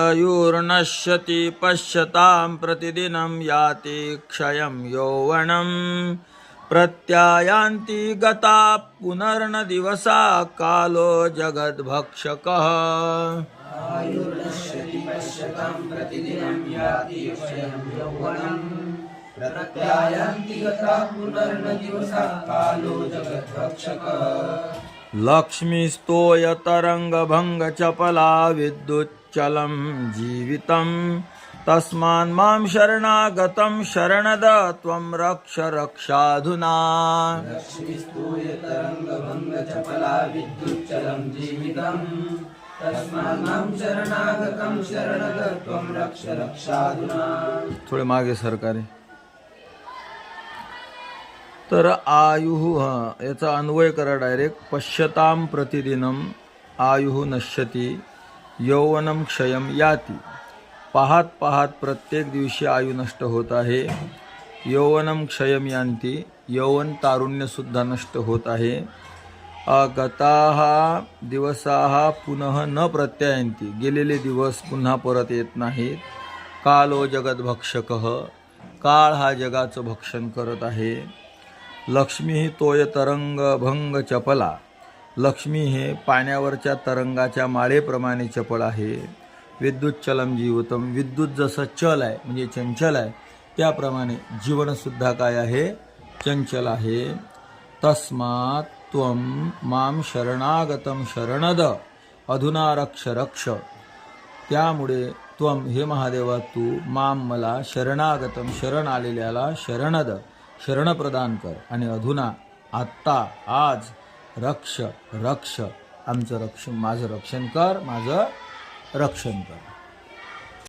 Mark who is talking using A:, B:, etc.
A: आयुर्नश्यति पश्यतां प्रतिदिनं याति क्षयं यौवनं प्रत्यायान्ति गता पुनर्न दिवसा कालो जगद्भक्षकः
B: आयुर्नश्यति पश्यतां प्रतिदिनं याति क्षयं यौवनं प्रत्यायान्ति गता पुनर्न दिवसा कालो जगद्भक्षकः
A: लक्ष्मीस्तोय तरंगभंग चपला विद्युच्चलं जीवितं तस्मान् मां शरणागतं शरणद त्वं रक्ष रक्षाधुना
B: लक्ष्मीस्तूय तरंगभंग चपला विद्युच्चलं जीवितं तस्मात् मां शरणागतं शरणद त्वं रक्ष रक्षाधुना.
A: थोडे मागे सरकारे. तर आयुः याचा अन्वय करा डायरेक्ट. पश्यतां प्रतिदिनं आयुः नश्यती यौवनं क्षयं याति. पाहत पाहत प्रत्येक दिवशी आयु नष्ट होत आहे. यौवनं क्षयं यान्ति, यौवन तारुण्य सुद्धा नष्ट होत आहे. गताः दिवसाः पुनः न प्रत्यायन्ति, गेलेले दिवस पुन्हा परत येत नाहीत. कालो जगद्भक्षकः, काळ हा जगाचं भक्षण करत आहे. लक्ष्मी ही तोय तरंग भंग चपला. लक्ष्मी हे पाण्यावरच्या तरंगाच्या माळेप्रमाणे चपळ आहे. विद्युच्चलम जीवतम, विद्युत जसं चल आहे म्हणजे चंचल आहे त्याप्रमाणे जीवनसुद्धा काय आहे, चंचल आहे. तस्मात् त्वं मां शरणागतम शरणद अधुना रक्ष रक्ष. त्यामुळे त्वं हे महादेवा तू माम मला शरणागतम शरण आलेल्याला शरणद शरण प्रदान कर आणि अधुना आत्ता आज रक्ष रक्ष आमचं रक्षण, माझं रक्षण कर, माझं रक्षण कर.